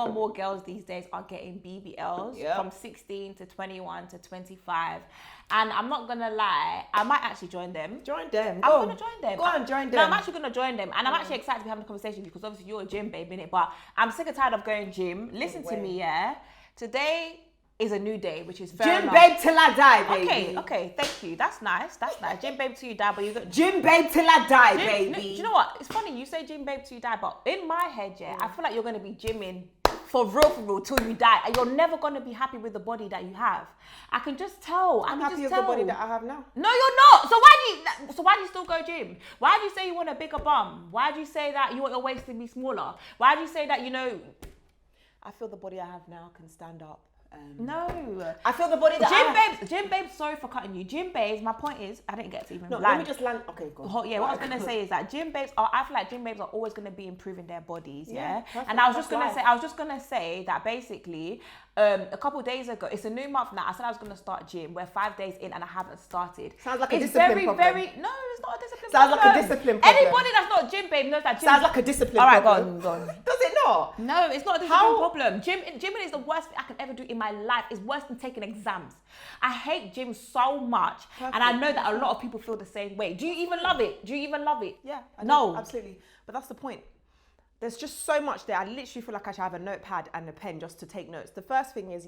more and more girls these days are getting BBLs from 16 to 21 to 25. And I'm not going to lie, I might actually join them. Join them. I'm going to join them. Go on, join them. No, I'm actually going to join them. And I'm actually excited to be having a conversation with you because obviously you're a gym babe, innit? But I'm sick and tired of going gym. Listen to me, yeah? Today is a new day, which is fair Gym enough. babe till I die, baby. Okay, thank you. That's nice. Gym babe till you die, but you got gym babe till I die, baby. No, do you know what? It's funny you say gym babe till you die, but in my head, I feel like you're gonna be gymming for real till you die, and you're never gonna be happy with the body that you have. I can just tell. I'm happy with the body that I have now. No, you're not. So why do you still go gym? Why do you say you want a bigger bum? Why do you say that you want your waist to be smaller? Why do you say that I feel the body I have now can stand up. No. I feel the body that Gym babes, sorry for cutting you. Gym babes, my point is, I didn't get to even land. Let me just land. Okay, go on. Yeah, what I was going to say is that I feel like gym babes are always going to be improving their bodies, Perfect. And I was just going to say that basically, a couple of days ago, it's a new month now, I said I was going to start gym. We're 5 days in and I haven't started. Sounds like a discipline problem. No, it's not a discipline Sounds problem. like a discipline problem. Anybody that's not a gym babe knows that gym... Sounds like a discipline problem. Go on. Does it not? No, it's not a discipline problem. Gymming is the worst thing I can ever do in my life. It's worse than taking exams. I hate gym so much. Perfect. And I know that a lot of people feel the same way. Do you even love it? Yeah. No. Absolutely. But that's the point. There's just so much there. I literally feel like I should have a notepad and a pen just to take notes. The first thing is,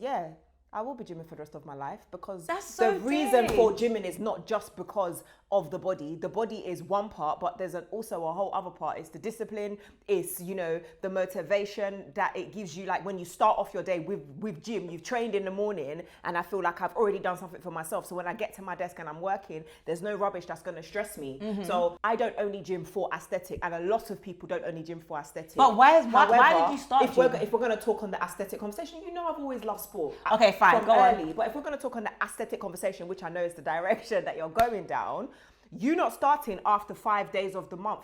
I will be gymming for the rest of my life because the reason for gymming is not just because of the body. The body is one part, but there's also a whole other part. It's the discipline. It's, the motivation that it gives you. Like when you start off your day with gym, you've trained in the morning and I feel like I've already done something for myself. So when I get to my desk and I'm working, there's no rubbish that's going to stress me. Mm-hmm. So I don't only gym for aesthetic, and a lot of people don't only gym for aesthetic. But why did you start if we're going to talk on the aesthetic conversation, I've always loved sport. Okay, fine. From early. But if we're going to talk on the aesthetic conversation, which I know is the direction that you're going down, you not starting after 5 days of the month,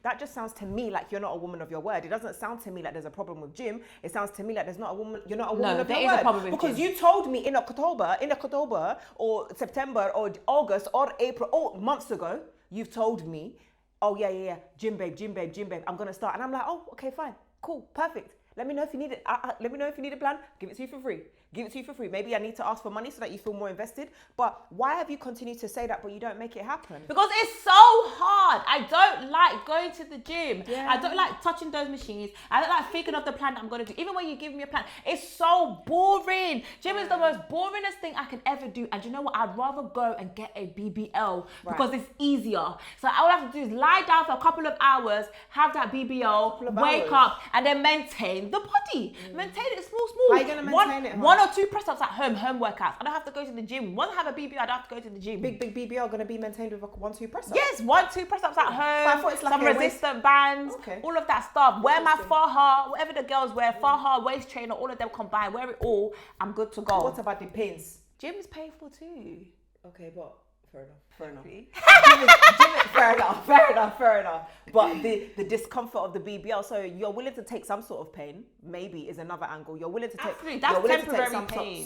that just sounds to me like you're not a woman of your word. It doesn't sound to me like there's a problem with gym. It sounds to me like you're not a woman of your word. There is a problem with because gym. You told me in October or September or August or April or months ago, you've told me, oh yeah, gym babe, I'm going to start. And I'm like, oh, okay, fine, cool, perfect. Let me know if you need it. Let me know if you need a plan. Give it to you for free. Maybe I need to ask for money so that you feel more invested. But why have you continued to say that, but you don't make it happen? Because it's so hard. I don't like going to the gym. Yeah. I don't like touching those machines. I don't like thinking of the plan that I'm going to do. Even when you give me a plan, it's so boring. Gym is the most boringest thing I can ever do. And you know what? I'd rather go and get a BBL because it's easier. So all I have to do is lie down for a couple of hours, have that BBL, wake up, and then maintain the body. Maintain it small. How are you going to maintain it? One or two press-ups at home workouts. I don't have to go to the gym. Once I have a BBL, I don't have to go to the gym. Big BBL going to be maintained with 1-2 press-ups? Yes, 1-2 press-ups at home. I thought it's like some resistant bands, all of that stuff. Wear my faja, whatever the girls wear, faja, waist trainer, all of them combined. Wear it all. I'm good to go. What about the pins? Gym is painful too. Okay, but fair enough. Fair enough. But the discomfort of the BBL, so you're willing to take some sort of pain, maybe is another angle. You're willing to take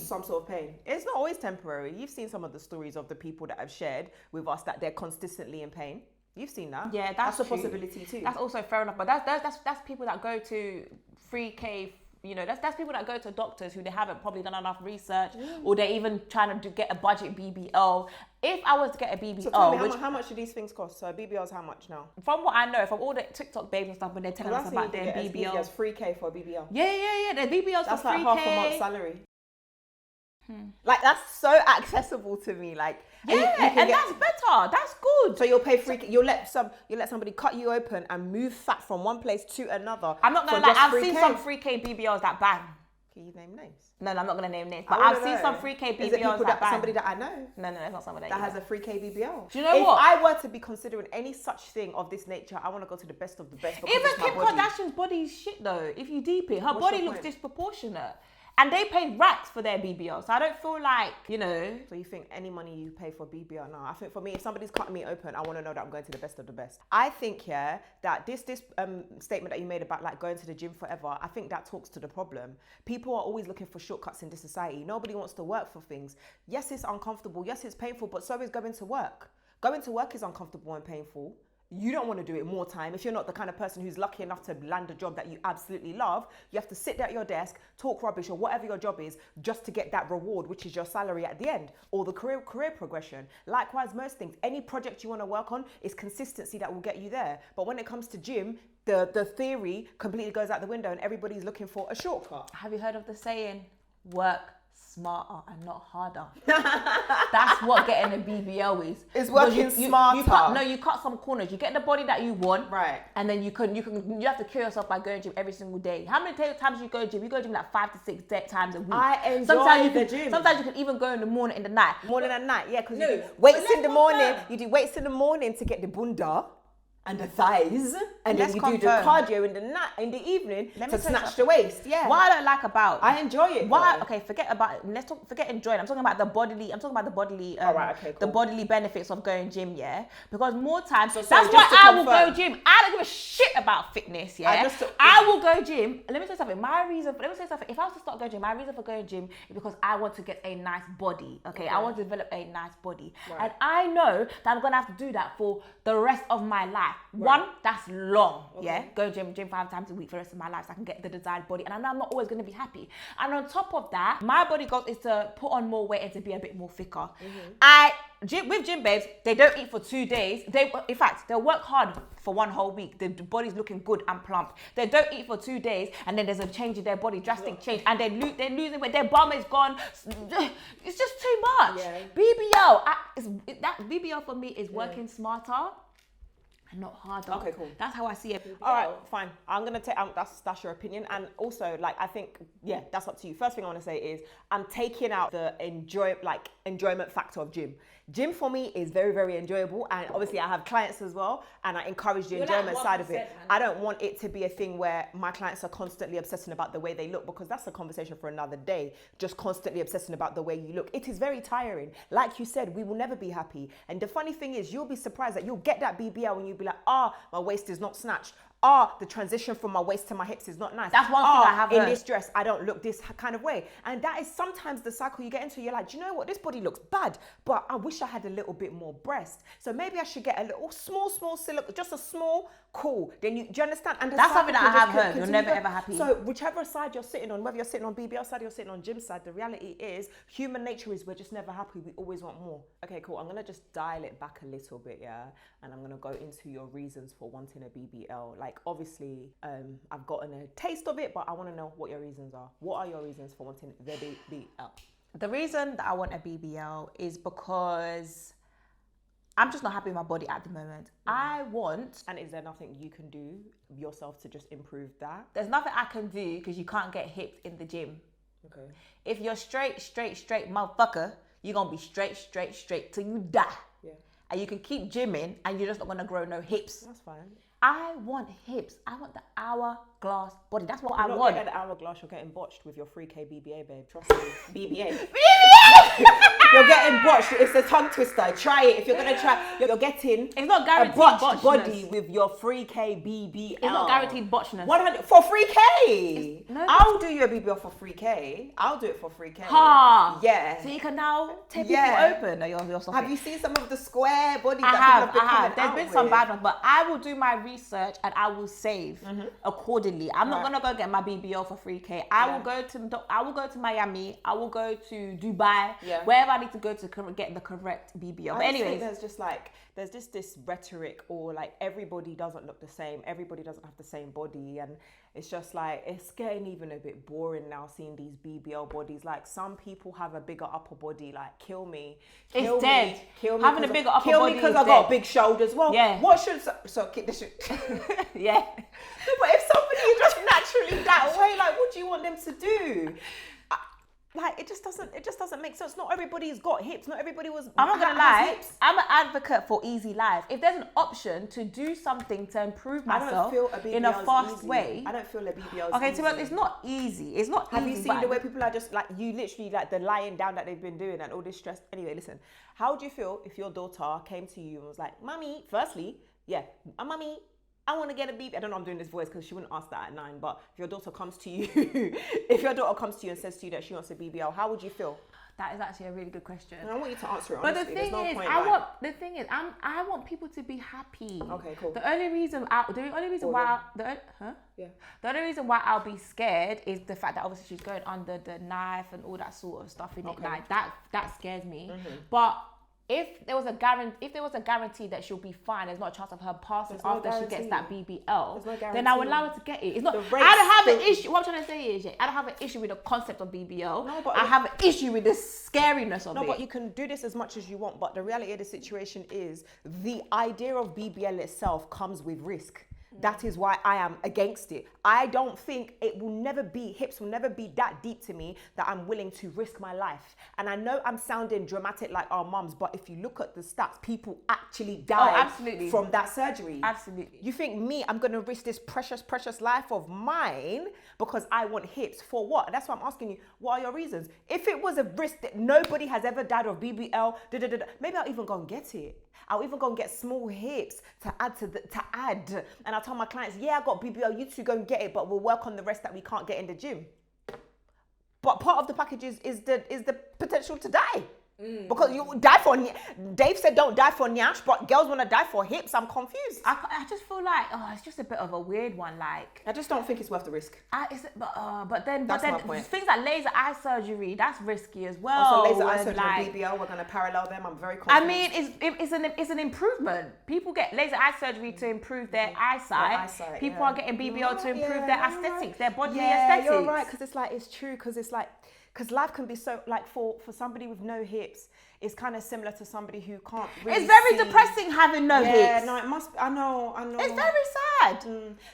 some sort of pain. It's not always temporary. You've seen some of the stories of the people that have shared with us that they're consistently in pain. You've seen that. Yeah, that's a possibility too. That's also fair enough. But that's people that go to 3K. That's people that go to doctors who they haven't probably done enough research, or they're even trying to get a budget BBL. If I was to get a BBL, so tell me, how much do these things cost? So a BBL is how much now? From what I know, from all the TikTok babes and stuff, when they're telling us about their BBL, it's 3K for a BBL. Yeah. Their BBLs that's for 3K. Like half a month's salary. Like that's so accessible to me. Like that's better. That's good. So you'll pay free. You'll let somebody cut you open and move fat from one place to another. I'm not gonna lie. I've seen some 3K BBLs that bang. Can you name names? No, I'm not gonna name names. But I've seen some 3K BBLs that bang. Somebody that I know. No, it's not somebody that has a 3K BBL. Do you know what? If I were to be considering any such thing of this nature, I want to go to the best of the best. Even Kim Kardashian's body is shit though. If you deep it, her body looks disproportionate. And they paid racks for their BBL. So I don't feel like, So you think any money you pay for BBL? No, I think for me, if somebody's cutting me open, I want to know that I'm going to the best of the best. I think, that this statement that you made about like going to the gym forever, I think that talks to the problem. People are always looking for shortcuts in this society. Nobody wants to work for things. Yes, it's uncomfortable. Yes, it's painful, but so is going to work. Going to work is uncomfortable and painful. you don't want to do it more time. If you're not the kind of person who's lucky enough to land a job that you absolutely love, you have to sit at your desk, talk rubbish or whatever your job is just to get that reward, which is your salary at the end or the career progression. Likewise, most things, any project you want to work on is consistency that will get you there. But when it comes to gym, the theory completely goes out the window and everybody's looking for a shortcut. Have you heard of the saying, work smarter and not harder? That's what getting a BBL is. It's working smarter. You cut some corners. You get the body that you want, right? And then you have to kill yourself by going to gym every single day. How many times you go to gym? You go to gym like 5 to 6 times a week. I enjoy the gym. Sometimes you can even go in the morning, in the night. Morning and night, yeah, because you do weights in the morning. You do weights in the morning to get the bunda and the thighs, and then you do the cardio in the evening to snatch the waist. Yeah. What I don't like about, I enjoy it. Forget enjoying. I'm talking about the bodily. The bodily benefits of going gym. Yeah, because more times that's why I will go gym. I don't give a shit about fitness. Yeah, I will go gym. Let me say something. If I was to start going gym, my reason for going gym is because I want to get a nice body. Okay, I want to develop a nice body, and I know that I'm gonna have to do that for the rest of my life. Right. One, that's long, yeah? Go gym 5 times a week for the rest of my life so I can get the desired body. And I know I'm not always going to be happy. And on top of that, my body goal is to put on more weight and to be a bit more thicker. With gym babes, they don't eat for 2 days. They'll work hard for 1 whole week. The body's looking good and plump. They don't eat for 2 days and then there's a change in their body, drastic change. And they're losing weight. Their bum is gone. It's just too much. Yeah. BBL for me is working smarter and not harder. Okay, cool. That's how I see it. All right, fine. I'm gonna take that's your opinion, and also I think that's up to you. First thing I want to say is I'm taking out the enjoyment factor of gym. Gym for me is very, very enjoyable, and obviously I have clients as well, and I encourage the enjoyment side of it. I don't want it to be a thing where my clients are constantly obsessing about the way they look, because that's a conversation for another day. Just constantly obsessing about the way you look. It is very tiring. Like you said, we will never be happy. And the funny thing is, you'll be surprised that you'll get that BBL and you'll be like, my waist is not snatched. The transition from my waist to my hips is not nice. That's one thing I have heard. In this dress, I don't look this kind of way. And that is sometimes the cycle you get into. You're like, do you know what? This body looks bad, but I wish I had a little bit more breast. So maybe I should get a little small silicone, just a small, cool. Then do you understand? And that's something that I have heard. You're never ever happy. So whichever side you're sitting on, whether you're sitting on BBL side or you're sitting on gym side, the reality is human nature is we're just never happy. We always want more. Okay, cool. I'm going to just dial it back a little bit, yeah? And I'm going to go into your reasons for wanting a BBL. Like, obviously, I've gotten a taste of it, but I want to know what your reasons are. What are your reasons for wanting the BBL? The reason that I want a BBL is because I'm just not happy with my body at the moment. And is there nothing you can do yourself to just improve that? There's nothing I can do because you can't get hips in the gym. Okay. If you're straight motherfucker, you're going to be straight till you die. Yeah. And you can keep gymming and you're just not going to grow no hips. That's fine. I want hips. I want the hourglass body. That's what I want. You're not getting the hourglass. You're getting botched with your 3K BBA, babe. Trust me. BBA. You're getting botched. It's a tongue twister. Try it. If you're gonna try, you're getting. It's not guaranteed a botched body with your 3K BBL. It's not guaranteed botchness. 100 for 3K. I'll do your BBL for 3K. I'll do it for 3K. Ha. Yeah. So you can now take people open. No, you're have you seen some of the square bodies I that have. I have. There's been some bad ones, but I will do my research and I will save accordingly. I'm not gonna go get my BBL for 3K. I will go to Miami. I will go to Dubai. Wherever I need to go to get the correct BBL. But anyways, there's just this rhetoric, or like everybody doesn't look the same. Everybody doesn't have the same body, and it's just like it's getting even a bit boring now seeing these BBL bodies. Like some people have a bigger upper body. Like kill me. It's dead. Kill me. Having a bigger upper body. Kill me because I got big shoulders. Well, what should keep this? Yeah. But if somebody is just naturally that way, like what do you want them to do? Like it just doesn't make sense. Not everybody's got hips. Not everybody was. I'm not gonna lie. Hips. I'm an advocate for easy life. If there's an option to do something to improve myself in a fast way, I don't feel a BBL. Okay, so it's not easy. It's not. Have you seen the way people are just like you literally like the lying down that they've been doing and all this stress? Anyway, listen. How would you feel if your daughter came to you and was like, "Mommy, firstly, mommy, I want to get a BBL." I don't know, I'm doing this voice because she wouldn't ask that at 9, but if your daughter comes to you, and says to you that she wants a BBL, how would you feel? That is actually a really good question. And I want you to answer it But honestly. the thing is, I want people to be happy. Okay, cool. The only reason why I'll be scared is the fact that obviously she's going under the knife and all that sort of stuff in it. Like that scares me. But if there was a guarantee that she'll be fine, there's not a chance of her passing after she gets that BBL, then I would allow her to get it. It's not. I don't have an issue. What I'm trying to say is, I don't have an issue with the concept of BBL. No, but I have an issue with the scariness of it. No, but you can do this as much as you want. But the reality of the situation is, the idea of BBL itself comes with risk. That is why I am against it. I don't think hips will never be that deep to me that I'm willing to risk my life. And I know I'm sounding dramatic like our mums, but if you look at the stats, people actually died from that surgery. Absolutely. You think I'm going to risk this precious, precious life of mine because I want hips for what? That's why I'm asking you, what are your reasons? If it was a risk that nobody has ever died of BBL, maybe I'll even go and get it. I'll even go and get small hips to add. And I'll tell my clients, I got BBL, you two go and get it, but we'll work on the rest that we can't get in the gym. But part of the package is the potential to die. Because you die for, Dave said don't die for nyash, but girls want to die for hips. I'm confused. I just feel like, it's just a bit of a weird one. Like, I just don't think it's worth the risk. But then things like laser eye surgery, that's risky as well. Also, laser eye surgery and BBL, we're going to parallel them. I'm very confident. I mean, it's an improvement. People get laser eye surgery to improve their eyesight. People are getting BBL to improve their aesthetics, their bodily aesthetics. You're right, because it's true, because life can be so, like, for somebody with no hips, it's kind of similar to somebody who can't really It's very depressing having no hips. Yeah, no, it must be. I know. It's very sad.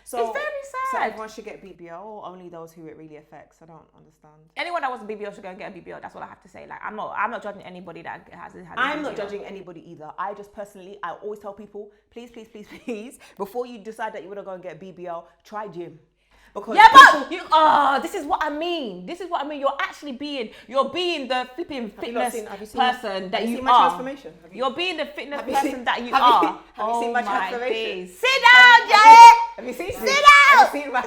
So, it's very sad. So everyone should get BBL, or only those who it really affects? I don't understand. Anyone that wants a BBL should go and get a BBL. That's what I have to say. Like, I'm not judging anybody that has it. I'm not judging anybody either. I just personally, I always tell people, please, before you decide that you want to go and get a BBL, try gym. Because this is what I mean. You're being the flipping fitness person that you are. Transformation? You're being the fitness person that you are. Have you seen my transformation? Sit down, Jay. Have you seen this? Sit down.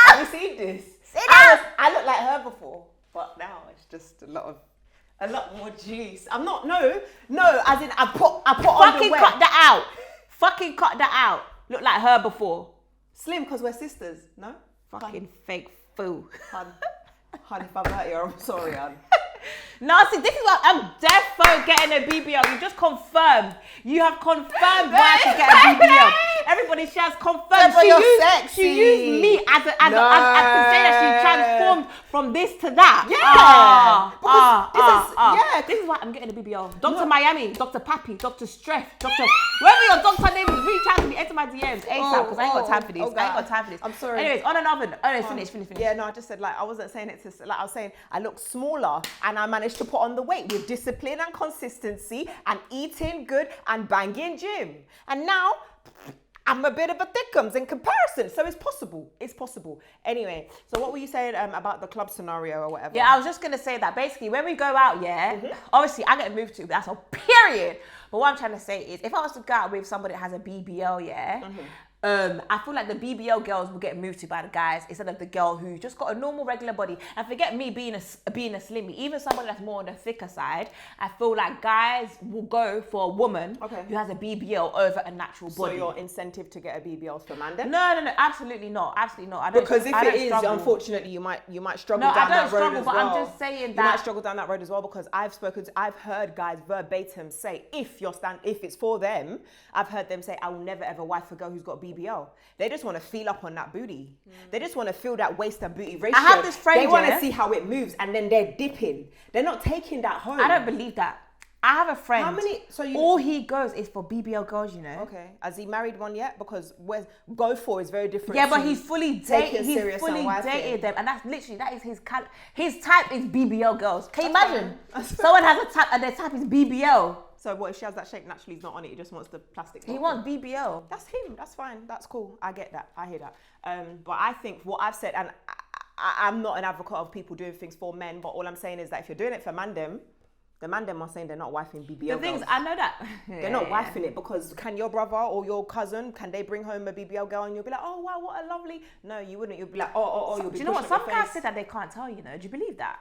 Have you seen this? Sit down. I looked like her before, but now it's just a lot more juice. I'm not. No. As in, I put Fucking cut that out. Look like her before. Slim, because we're sisters. No. Fucking fake fool. Hun, if I'm hurt you, I'm sorry, hun. No, see, this is what I'm defo getting a BBL. You just confirmed. You have confirmed why to get a BBL. Everybody, she has confirmed. She used me as to say that she transformed from this to that. This is why I'm getting a BBL. Dr. Miami, Dr. Pappy, Dr. Streff, whoever your doctor name is, reach out to me, enter my DMs ASAP, because I ain't got time for this. I'm sorry. Anyways, on and off. Finish. Yeah, no, I just said, like, I wasn't saying it to, like, I was saying I look smaller and I managed to put on the weight with discipline and consistency and eating good and banging gym. And now I'm a bit of a thickums in comparison. So it's possible. Anyway, so what were you saying about the club scenario or whatever? Yeah, I was just going to say that basically when we go out, obviously I get moved to, that's a period. But what I'm trying to say is if I was to go out with somebody that has a BBL, I feel like the BBL girls will get moved to by the guys instead of the girl who just got a normal regular body. And forget me being a slimmy, even somebody that's more on the thicker side, I feel like guys will go for a woman who has a BBL over a natural body. So your incentive to get a BBL is for man then? No, absolutely not. Because if it is, unfortunately, you might struggle down that road as well. I'm just saying that you might struggle down that road as well, because I've heard guys verbatim say if it's for them, I've heard them say, I will never ever wife a girl who's got a BBL. They just want to feel up on that booty. They just want to feel that waist and booty ratio. I have this friend. They want to see how it moves, and then they're dipping. They're not taking that home. I don't believe that. I have a friend. How many? All he goes is for BBL girls, you know. Okay. Has he married one yet? Because go for is very different. Yeah, but he's fully dated. He's fully dated them, and that is his type is BBL girls. Can you imagine? Someone has a type, and their type is BBL. So what if she has that shape naturally? He's not on it. He just wants the plastic. He wants BBL. That's him. That's fine. That's cool. I get that. I hear that. But I think what I've said, and I'm not an advocate of people doing things for men, but all I'm saying is that if you're doing it for mandem, the mandem are saying they're not wifing BBL. The things I know that they're not wifing it, because can your brother or your cousin, can they bring home a BBL girl and you'll be like, oh wow, what a lovely. No, you wouldn't. You'll be like, oh. You'll be. Do you know what? Some guys say that they can't tell. You know? Do you believe that?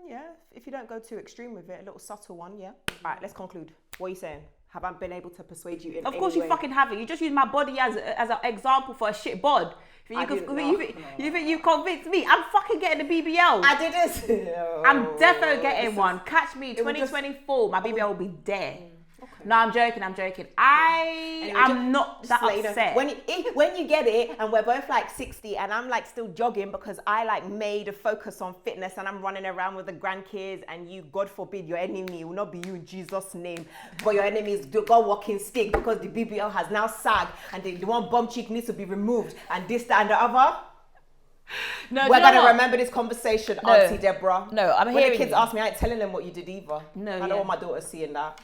yeah. If you don't go too extreme with it, a little subtle one, yeah. All right, let's conclude. What are you saying? Have I been able to persuade you in Of course you fucking haven't. You just use my body as an example for a shit bod. You think you convinced me? I'm fucking getting the BBL. I didn't. I'm definitely getting one. Catch me 2024. My BBL will be there. Okay. No, I'm joking. I'm not that upset. When you get it, and we're both like 60, and I'm like still jogging because I like made a focus on fitness, and I'm running around with the grandkids, and you, God forbid, your enemy will not be you in Jesus' name, but your enemy is God walking stick because the BBL has now sagged, and the one bum cheek needs to be removed, and this, that, and the other. No, we're gonna remember this conversation, Auntie Deborah. No, I'm when hearing the kids you. ask me, I ain't telling them what you did either. No, I don't want my daughter seeing that.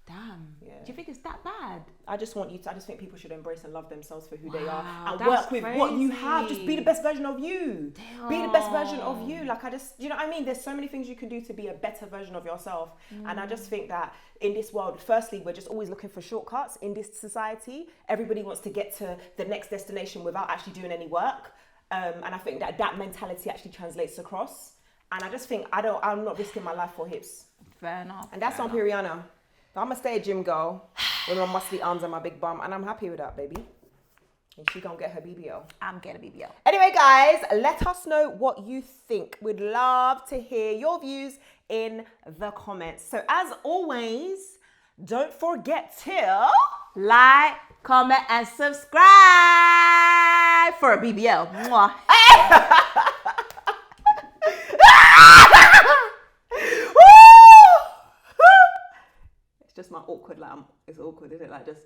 Damn. Yeah. Do you think it's that bad? I just think people should embrace and love themselves for who they are and work with what you have. Just be the best version of you. Damn. Be the best version of you. Like you know what I mean? There's so many things you can do to be a better version of yourself. And I just think that in this world, firstly, we're just always looking for shortcuts in this society. Everybody wants to get to the next destination without actually doing any work. And I think that mentality actually translates across. And I just think I'm not risking my life for hips. Fair enough. And that's on Piriana. I'm gonna stay a gym girl with my muscly arms and my big bum, and I'm happy with that, baby. And she gonna get her BBL. I'm getting a BBL. Anyway, guys, let us know what you think. We'd love to hear your views in the comments. So as always, don't forget to like, comment, and subscribe for a BBL. Mwah. Just my awkward, like, it's awkward, isn't it? Like, just